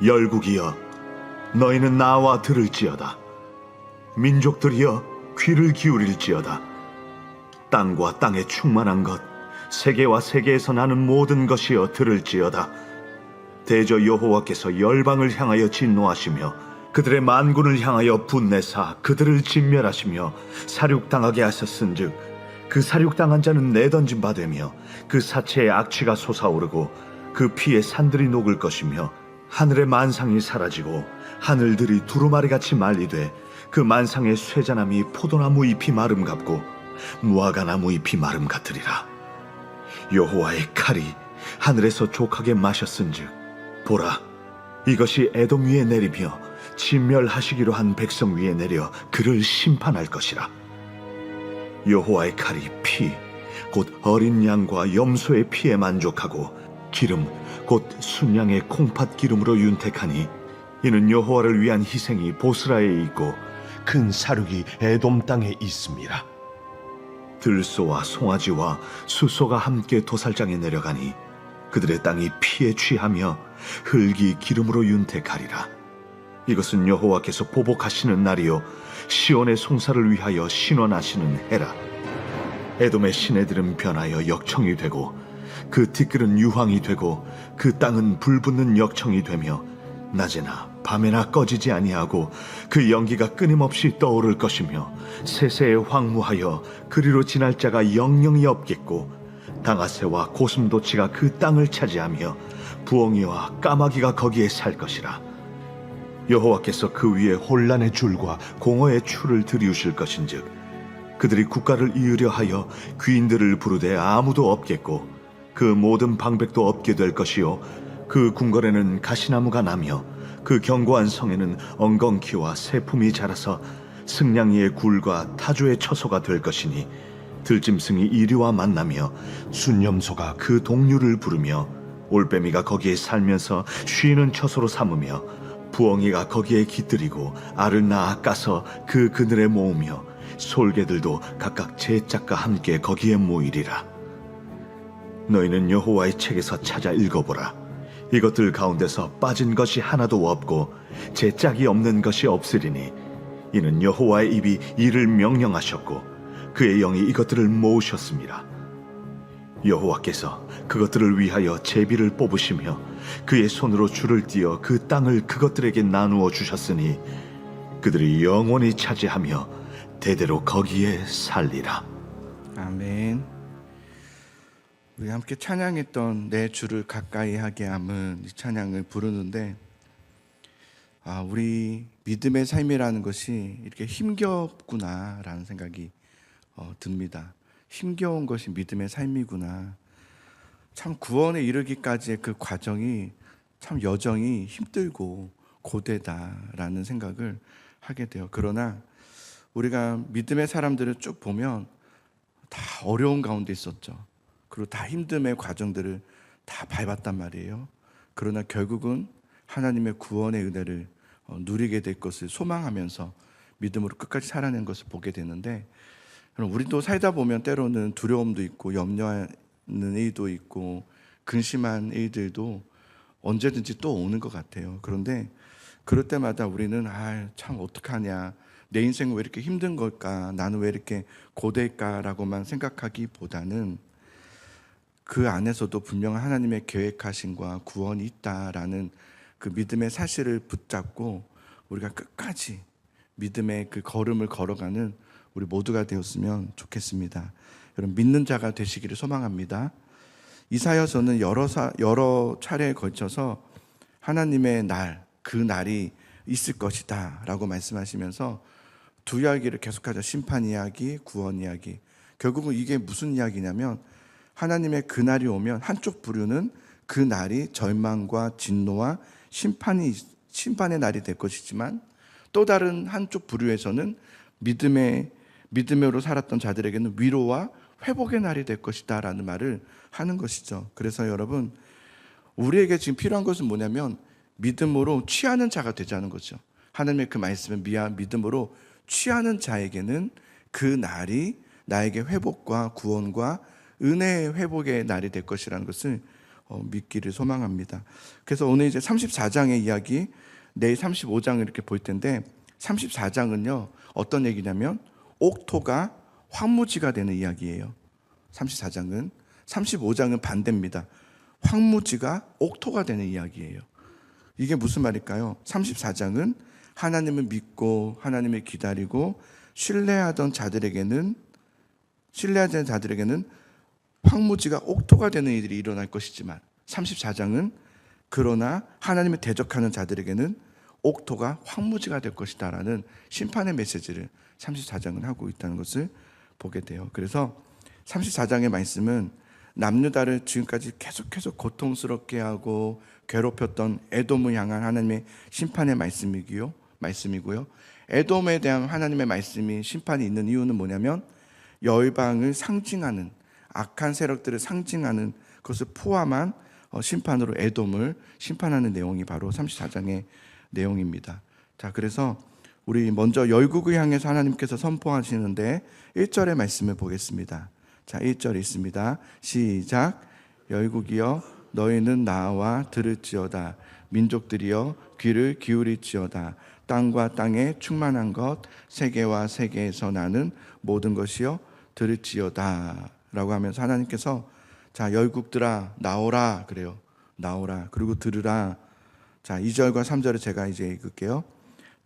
열국이여, 너희는 나와 들을지어다. 민족들이여, 귀를 기울일지어다. 땅과 땅에 충만한 것, 세계와 세계에서 나는 모든 것이여 들을지어다. 대저 여호와께서 열방을 향하여 진노하시며 그들의 만군을 향하여 분내사 그들을 진멸하시며 사륙당하게 하셨은즉 그 사륙당한 자는 내던진 바 되며 그 사체의 악취가 솟아오르고 그 피에 산들이 녹을 것이며 하늘의 만상이 사라지고 하늘들이 두루마리같이 말리되 그 만상의 쇠자나무 포도나무 잎이 마름 같고 무화과나무 잎이 마름 같으리라. 여호와의 칼이 하늘에서 족하게 마셨은즉 보라, 이것이 에돔 위에 내리며 진멸하시기로 한 백성 위에 내려 그를 심판할 것이라. 여호와의 칼이 피, 곧 어린 양과 염소의 피에 만족하고 기름, 곧 순양의 콩팥 기름으로 윤택하니 이는 여호와를 위한 희생이 보스라에 있고 큰 사륙이 에돔 땅에 있습니다. 들소와 송아지와 숫소가 함께 도살장에 내려가니 그들의 땅이 피에 취하며 흙이 기름으로 윤택하리라. 이것은 여호와께서 보복하시는 날이요 시온의 송사를 위하여 신원하시는 해라. 에돔의 시내들은 변하여 역청이 되고 그 티끌은 유황이 되고 그 땅은 불붙는 역청이 되며 낮에나 밤에나 꺼지지 아니하고 그 연기가 끊임없이 떠오를 것이며 세세에 황무하여 그리로 지날 자가 영영이 없겠고 당아새와 고슴도치가 그 땅을 차지하며 부엉이와 까마귀가 거기에 살 것이라. 여호와께서 그 위에 혼란의 줄과 공허의 추를 들이우실 것인즉 그들이 국가를 이으려 하여 귀인들을 부르되 아무도 없겠고 그 모든 방백도 없게 될 것이요 그 궁궐에는 가시나무가 나며 그 견고한 성에는 엉겅퀴와 새품이 자라서 승냥이의 굴과 타조의 처소가 될 것이니 들짐승이 이리와 만나며 순염소가 그 동류를 부르며 올빼미가 거기에 살면서 쉬는 처소로 삼으며 부엉이가 거기에 깃들이고 알을 낳아 까서 그 그늘에 모으며 솔개들도 각각 제 짝과 함께 거기에 모이리라. 너희는 여호와의 책에서 찾아 읽어보라. 이것들 가운데서 빠진 것이 하나도 없고 제 짝이 없는 것이 없으리니 이는 여호와의 입이 이를 명령하셨고 그의 영이 이것들을 모으셨습니다. 여호와께서 그것들을 위하여 제비를 뽑으시며 그의 손으로 줄을 띄어 그 땅을 그것들에게 나누어 주셨으니 그들이 영원히 차지하며 대대로 거기에 살리라. 아멘. 우리 함께 찬양했던 내 주를 가까이 하게 함은 이 찬양을 부르는데 우리 믿음의 삶이라는 것이 이렇게 힘겹구나라는 생각이 듭니다. 힘겨운 것이 믿음의 삶이구나. 참 구원에 이르기까지의 그 과정이 참 여정이 힘들고 고되다라는 생각을 하게 돼요. 그러나 우리가 믿음의 사람들을 쭉 보면 다 어려운 가운데 있었죠. 그리고 다 힘듦의 과정들을 다 밟았단 말이에요. 그러나 결국은 하나님의 구원의 은혜를 누리게 될 것을 소망하면서 믿음으로 끝까지 살아낸 것을 보게 되는데, 우리도 살다 보면 때로는 두려움도 있고 염려하는 일도 있고 근심한 일들도 언제든지 또 오는 것 같아요. 그런데 그럴 때마다 우리는 참 어떡하냐, 내 인생은 왜 이렇게 힘든 걸까, 나는 왜 이렇게 고될까라고만 생각하기보다는 그 안에서도 분명한 하나님의 계획하심과 구원이 있다라는 그 믿음의 사실을 붙잡고 우리가 끝까지 믿음의 그 걸음을 걸어가는 우리 모두가 되었으면 좋겠습니다. 여러분, 믿는 자가 되시기를 소망합니다. 이사야서는 여러 차례에 걸쳐서 하나님의 날, 그 날이 있을 것이다 라고 말씀하시면서 두 이야기를 계속하죠. 심판 이야기, 구원 이야기. 결국은 이게 무슨 이야기냐면 하나님의 그 날이 오면 한쪽 부류는 그 날이 절망과 진노와 심판의 날이 될 것이지만 또 다른 한쪽 부류에서는 믿음으로 살았던 자들에게는 위로와 회복의 날이 될 것이다 라는 말을 하는 것이죠. 그래서 여러분, 우리에게 지금 필요한 것은 뭐냐면 믿음으로 취하는 자가 되자는 거죠. 하나님의 그 말씀을 믿음으로 취하는 자에게는 그 날이 나에게 회복과 구원과 은혜의 회복의 날이 될 것이라는 것을 믿기를 소망합니다. 그래서 오늘 이제 34장의 이야기, 내일 35장을 이렇게 볼 텐데 34장은요 어떤 얘기냐면 옥토가 황무지가 되는 이야기예요. 34장은 35장은 반대입니다. 황무지가 옥토가 되는 이야기예요. 이게 무슨 말일까요? 34장은 하나님을 믿고 하나님을 기다리고 신뢰하던 자들에게는 황무지가 옥토가 되는 일들이 일어날 것이지만 34장은 그러나 하나님을 대적하는 자들에게는 옥토가 황무지가 될 것이다 라는 심판의 메시지를 34장은 하고 있다는 것을 보게 돼요. 그래서 34장의 말씀은 남유다를 지금까지 계속해서 고통스럽게 하고 괴롭혔던 에돔을 향한 하나님의 심판의 말씀이고요. 에돔에 대한 하나님의 말씀이 심판이 있는 이유는 뭐냐면 열방을 상징하는 악한 세력들을 상징하는 것을 포함한 심판으로 에돔을 심판하는 내용이 바로 34장의 내용입니다. 자, 그래서 우리 먼저 열국을 향해서 하나님께서 선포하시는데 1절의 말씀을 보겠습니다. 자, 1절 있습니다. 시작. 열국이여 너희는 나와 들을지어다. 민족들이여 귀를 기울일지어다. 땅과 땅에 충만한 것 세계와 세계에서 나는 모든 것이여 들을지어다 라고 하면서 하나님께서 자, 열국들아 나오라 그래요. 나오라. 그리고 들으라. 자, 2절과 3절을 제가 이제 읽을게요.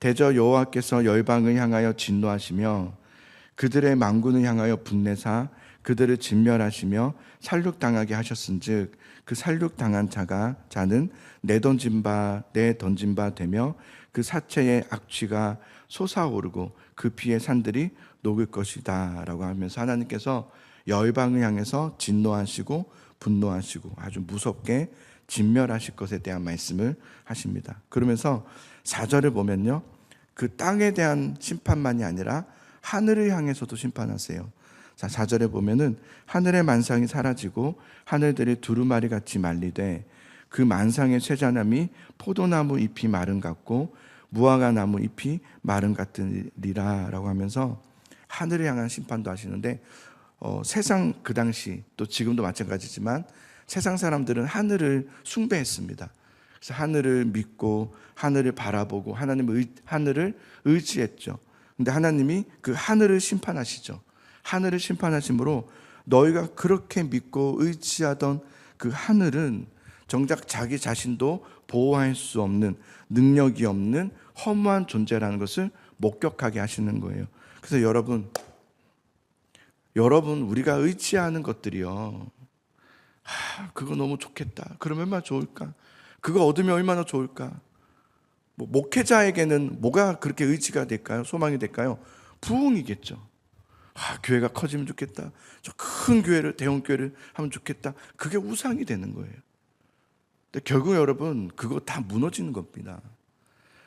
대저 여호와께서 열방을 향하여 진노하시며 그들의 만군을 향하여 분내사 그들을 진멸하시며 살육당하게 하셨은즉 그 살육당한 자는 내 던진 바 되며 그 사체의 악취가 솟아오르고 그 피의 산들이 녹을 것이다 라고 하면서 하나님께서 열방을 향해서 진노하시고 분노하시고 아주 무섭게 진멸하실 것에 대한 말씀을 하십니다. 그러면서 4절을 보면요, 그 땅에 대한 심판만이 아니라 하늘을 향해서도 심판하세요. 자, 4절에 보면은 하늘의 만상이 사라지고 하늘들이 두루마리 같이 말리되 그 만상의 쇠자남이 포도나무 잎이 마른 같고 무화과 나무 잎이 마른 같으리라 라고 하면서 하늘을 향한 심판도 하시는데 세상 그 당시 또 지금도 마찬가지지만 세상 사람들은 하늘을 숭배했습니다. 그래서 하늘을 믿고 하늘을 바라보고 하늘을 의지했죠. 근데 하나님이 그 하늘을 심판하시죠. 하늘을 심판하심으로 너희가 그렇게 믿고 의지하던 그 하늘은 정작 자기 자신도 보호할 수 없는 능력이 없는 허무한 존재라는 것을 목격하게 하시는 거예요. 그래서 여러분 우리가 의지하는 것들이요, 그거 너무 좋겠다. 그러면 얼마나 좋을까? 그거 얻으면 얼마나 좋을까? 목회자에게는 뭐가 그렇게 의지가 될까요? 소망이 될까요? 부흥이겠죠. 교회가 커지면 좋겠다. 저 큰 교회를, 대형 교회를 하면 좋겠다. 그게 우상이 되는 거예요. 근데 결국 여러분 그거 다 무너지는 겁니다.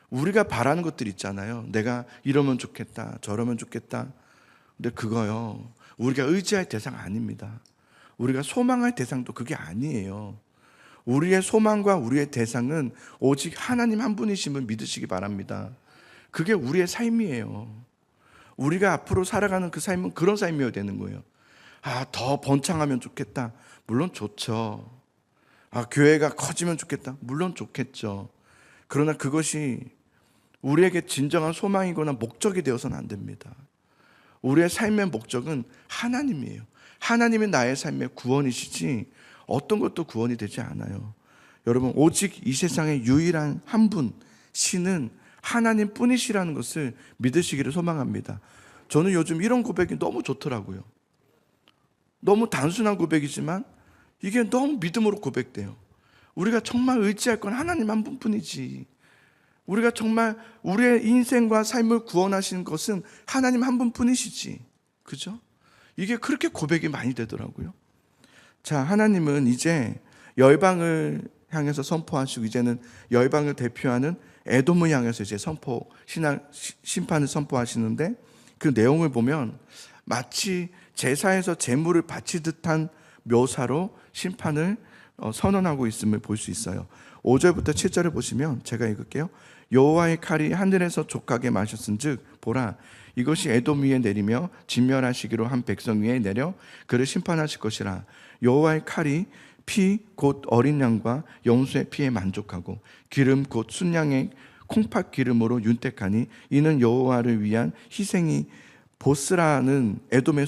우리가 바라는 것들 있잖아요. 내가 이러면 좋겠다, 저러면 좋겠다. 근데 그거요, 우리가 의지할 대상 아닙니다. 우리가 소망할 대상도 그게 아니에요. 우리의 소망과 우리의 대상은 오직 하나님 한 분이심을 믿으시기 바랍니다. 그게 우리의 삶이에요. 우리가 앞으로 살아가는 그 삶은 그런 삶이어야 되는 거예요. 더 번창하면 좋겠다. 물론 좋죠. 교회가 커지면 좋겠다. 물론 좋겠죠. 그러나 그것이 우리에게 진정한 소망이거나 목적이 되어서는 안 됩니다. 우리의 삶의 목적은 하나님이에요. 하나님이 나의 삶의 구원이시지 어떤 것도 구원이 되지 않아요. 여러분, 오직 이 세상의 유일한 한 분, 신은 하나님 뿐이시라는 것을 믿으시기를 소망합니다. 저는 요즘 이런 고백이 너무 좋더라고요. 너무 단순한 고백이지만 이게 너무 믿음으로 고백돼요. 우리가 정말 의지할 건 하나님 한 분뿐이지. 우리가 정말 우리의 인생과 삶을 구원하시는 것은 하나님 한 분뿐이시지. 그죠? 이게 그렇게 고백이 많이 되더라고요. 자, 하나님은 이제 열방을 향해서 선포하시고 이제는 열방을 대표하는 에돔을 향해서 이제 심판을 선포하시는데 그 내용을 보면 마치 제사에서 제물을 바치듯한 묘사로 심판을 선언하고 있음을 볼 수 있어요. 5절부터 7절을 보시면 제가 읽을게요. 여호와의 칼이 하늘에서 족하게 마셨은즉 보라 이것이 에돔 위에 내리며 진멸하시기로 한 백성 위에 내려 그를 심판하실 것이라. 여호와의 칼이 피 곧 어린 양과 염소의 피에 만족하고 기름 곧 순양의 콩팥 기름으로 윤택하니 이는 여호와를 위한 희생이 보스라는 에돔의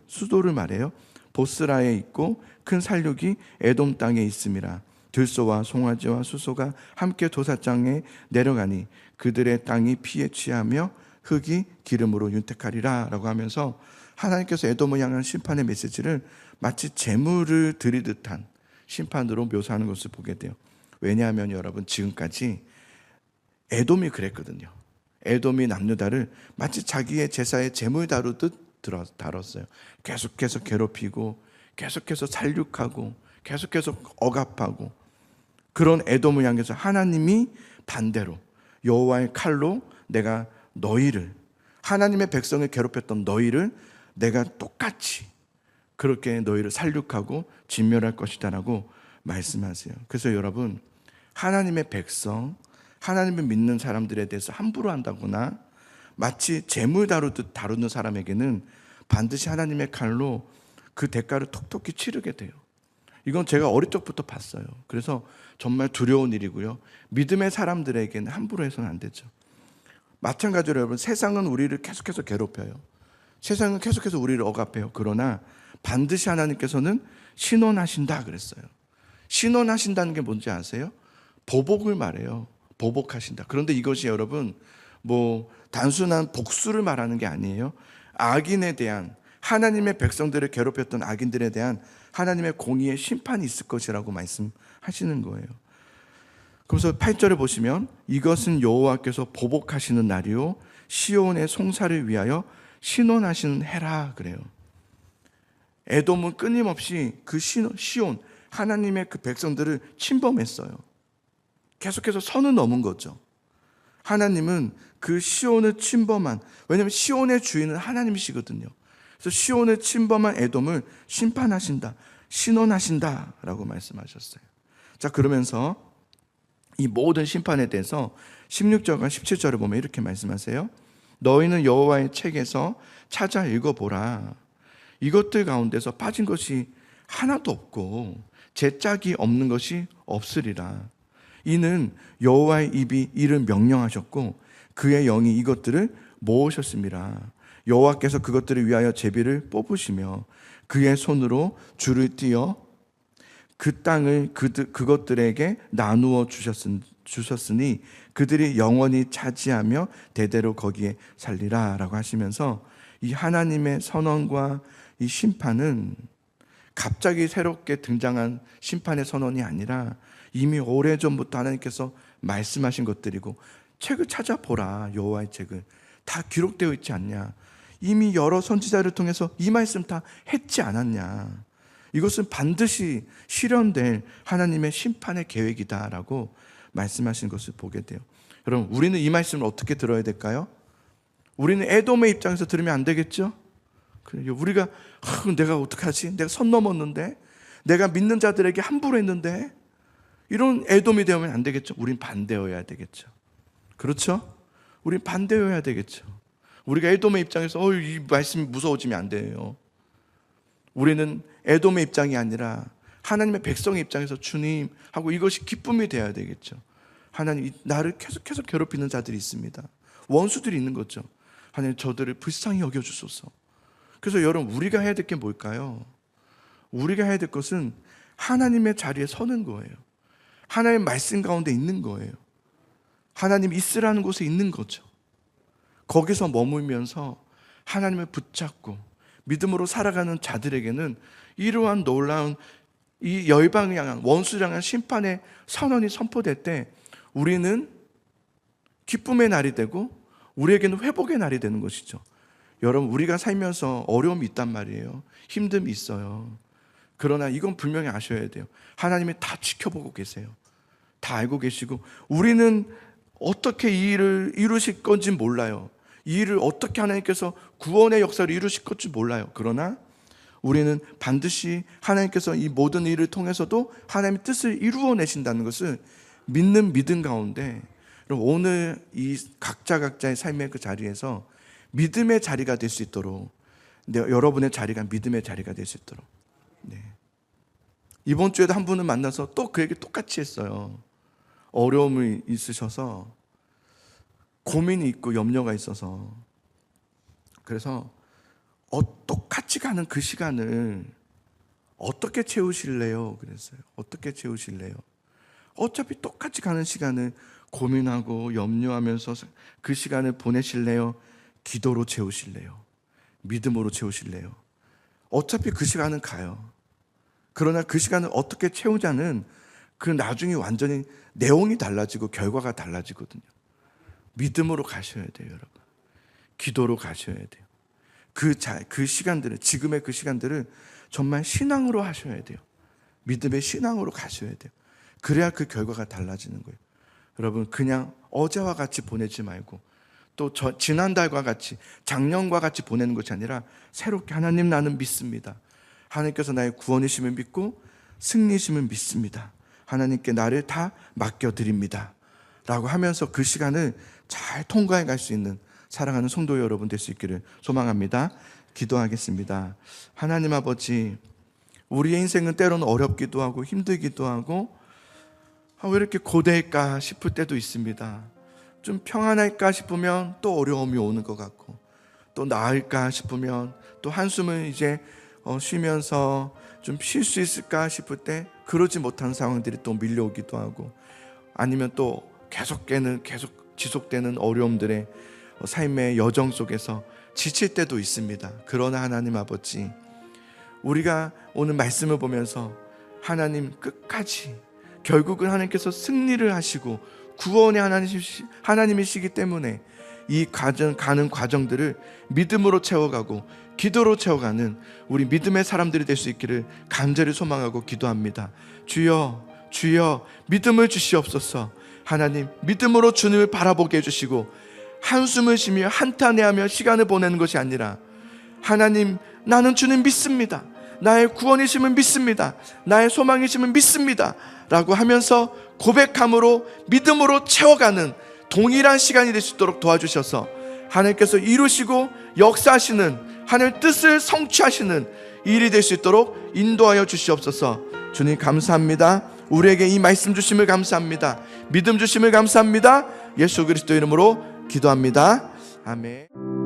수도를 말해요. 보스라에 있고 큰 살육이 에돔 땅에 있음이라. 들소와 송아지와 수소가 함께 도사장에 내려가니 그들의 땅이 피에 취하며 흙이 기름으로 윤택하리라 라고 하면서 하나님께서 에돔을 향한 심판의 메시지를 마치 재물을 드리듯한 심판으로 묘사하는 것을 보게 돼요. 왜냐하면 여러분 지금까지 에돔이 그랬거든요. 에돔이 남유다를 마치 자기의 제사의 재물 다루듯 다뤘어요. 계속해서 괴롭히고 계속해서 살육하고 계속해서 억압하고, 그런 에돔을 향해서 하나님이 반대로 여호와의 칼로 내가 너희를, 하나님의 백성을 괴롭혔던 너희를 내가 똑같이 그렇게 너희를 살육하고 진멸할 것이다라고 말씀하세요. 그래서 여러분, 하나님의 백성, 하나님을 믿는 사람들에 대해서 함부로 한다거나 마치 재물 다루듯 다루는 사람에게는 반드시 하나님의 칼로 그 대가를 톡톡히 치르게 돼요. 이건 제가 어릴 적부터 봤어요. 그래서 정말 두려운 일이고요. 믿음의 사람들에게는 함부로 해서는 안 되죠. 마찬가지로 여러분, 세상은 우리를 계속해서 괴롭혀요. 세상은 계속해서 우리를 억압해요. 그러나 반드시 하나님께서는 신원하신다 그랬어요. 신원하신다는 게 뭔지 아세요? 보복을 말해요. 보복하신다. 그런데 이것이 여러분 단순한 복수를 말하는 게 아니에요. 악인에 대한, 하나님의 백성들을 괴롭혔던 악인들에 대한 하나님의 공의의 심판이 있을 것이라고 말씀하시는 거예요. 그래서 8절을 보시면 이것은 여호와께서 보복하시는 날이요 시온의 송사를 위하여 신원하시는 해라 그래요. 에돔은 끊임없이 그 시온, 하나님의 그 백성들을 침범했어요. 계속해서 선을 넘은 거죠. 하나님은 그 시온을 침범한, 왜냐하면 시온의 주인은 하나님이시거든요. 그래서 시온을 침범한 에돔을 심판하신다, 신원하신다라고 말씀하셨어요. 자, 그러면서 이 모든 심판에 대해서 16절과 17절을 보면 이렇게 말씀하세요. 너희는 여호와의 책에서 찾아 읽어보라. 이것들 가운데서 빠진 것이 하나도 없고 제짝이 없는 것이 없으리라. 이는 여호와의 입이 이를 명령하셨고 그의 영이 이것들을 모으셨습니다. 여호와께서 그것들을 위하여 제비를 뽑으시며 그의 손으로 줄을 띄어 그 땅을 그것들에게 나누어 주셨으니 그들이 영원히 차지하며 대대로 거기에 살리라 라고 하시면서, 이 하나님의 선언과 이 심판은 갑자기 새롭게 등장한 심판의 선언이 아니라 이미 오래전부터 하나님께서 말씀하신 것들이고, 책을 찾아보라. 여호와의 책을 다 기록되어 있지 않냐. 이미 여러 선지자를 통해서 이 말씀 다 했지 않았냐. 이것은 반드시 실현될 하나님의 심판의 계획이다라고 말씀하신 것을 보게 돼요. 여러분, 우리는 이 말씀을 어떻게 들어야 될까요? 우리는 에돔의 입장에서 들으면 안 되겠죠? 우리가 내가 어떡하지? 내가 선 넘었는데, 내가 믿는 자들에게 함부로 했는데, 이런 에돔이 되면 안 되겠죠? 우린 반대여야 되겠죠. 그렇죠? 우린 반대여야 되겠죠. 우리가 에돔의 입장에서 이 말씀이 무서워지면 안 돼요. 우리는 에돔의 입장이 아니라 하나님의 백성의 입장에서 주님 하고 이것이 기쁨이 되어야 되겠죠. 하나님, 나를 계속해서 괴롭히는 자들이 있습니다. 원수들이 있는 거죠. 하나님, 저들을 불쌍히 여겨주소서. 그래서 여러분, 우리가 해야 될 게 뭘까요? 우리가 해야 될 것은 하나님의 자리에 서는 거예요. 하나님의 말씀 가운데 있는 거예요. 하나님 있으라는 곳에 있는 거죠. 거기서 머물면서 하나님을 붙잡고 믿음으로 살아가는 자들에게는 이러한 놀라운 이 열방을 향한, 원수를 향한 심판의 선언이 선포될 때 우리는 기쁨의 날이 되고 우리에게는 회복의 날이 되는 것이죠. 여러분, 우리가 살면서 어려움이 있단 말이에요. 힘듦이 있어요. 그러나 이건 분명히 아셔야 돼요. 하나님이 다 지켜보고 계세요. 다 알고 계시고, 우리는 어떻게 이 일을 이루실 건지 몰라요. 이 일을 어떻게 하나님께서 구원의 역사를 이루실 건지 몰라요. 그러나 우리는 반드시 하나님께서 이 모든 일을 통해서도 하나님의 뜻을 이루어내신다는 것을 믿는 믿음 가운데, 오늘 이 각자의 삶의 그 자리에서 믿음의 자리가 될 수 있도록, 여러분의 자리가 믿음의 자리가 될 수 있도록 이번 주에도 한 분을 만나서 또 그 얘기 똑같이 했어요. 어려움이 있으셔서, 고민이 있고 염려가 있어서. 그래서 똑같이 가는 그 시간을 어떻게 채우실래요? 그랬어요. 어떻게 채우실래요? 어차피 똑같이 가는 시간을 고민하고 염려하면서 그 시간을 보내실래요? 기도로 채우실래요? 믿음으로 채우실래요? 어차피 그 시간은 가요. 그러나 그 시간을 어떻게 채우자는 그 나중에 완전히 내용이 달라지고 결과가 달라지거든요. 믿음으로 가셔야 돼요, 여러분. 기도로 가셔야 돼요. 그 시간들을, 지금의 그 시간들을 정말 신앙으로 하셔야 돼요. 믿음의 신앙으로 가셔야 돼요. 그래야 그 결과가 달라지는 거예요. 여러분, 그냥 어제와 같이 보내지 말고 또 지난달과 같이, 작년과 같이 보내는 것이 아니라 새롭게, 하나님 나는 믿습니다. 하나님께서 나의 구원이심을 믿고 승리심을 믿습니다. 하나님께 나를 다 맡겨드립니다 라고 하면서 그 시간을 잘 통과해 갈 수 있는 사랑하는 성도 여러분 될 수 있기를 소망합니다. 기도하겠습니다. 하나님 아버지, 우리의 인생은 때로는 어렵기도 하고 힘들기도 하고, 왜 이렇게 고대일까 싶을 때도 있습니다. 좀 평안할까 싶으면 또 어려움이 오는 것 같고, 또 나을까 싶으면 또 한숨을 이제 쉬면서 좀 쉴 수 있을까 싶을 때 그러지 못한 상황들이 또 밀려오기도 하고, 아니면 또 계속 지속되는 어려움들의 삶의 여정 속에서 지칠 때도 있습니다. 그러나 하나님 아버지, 우리가 오늘 말씀을 보면서 하나님 끝까지 결국은 하나님께서 승리를 하시고 구원의 하나님이시기 때문에 이 가는 과정들을 믿음으로 채워가고 기도로 채워가는 우리 믿음의 사람들이 될 수 있기를 간절히 소망하고 기도합니다. 주여, 주여, 믿음을 주시옵소서. 하나님, 믿음으로 주님을 바라보게 해주시고 한숨을 쉬며 한탄해하며 시간을 보내는 것이 아니라, 하나님, 나는 주님 믿습니다, 나의 구원이심을 믿습니다, 나의 소망이심을 믿습니다 라고 하면서 고백함으로 믿음으로 채워가는 동일한 시간이 될 수 있도록 도와주셔서 하나님께서 이루시고 역사하시는 하나님의 뜻을 성취하시는 일이 될 수 있도록 인도하여 주시옵소서. 주님 감사합니다. 우리에게 이 말씀 주심을 감사합니다. 믿음 주심을 감사합니다. 예수 그리스도 이름으로 기도합니다. 아멘.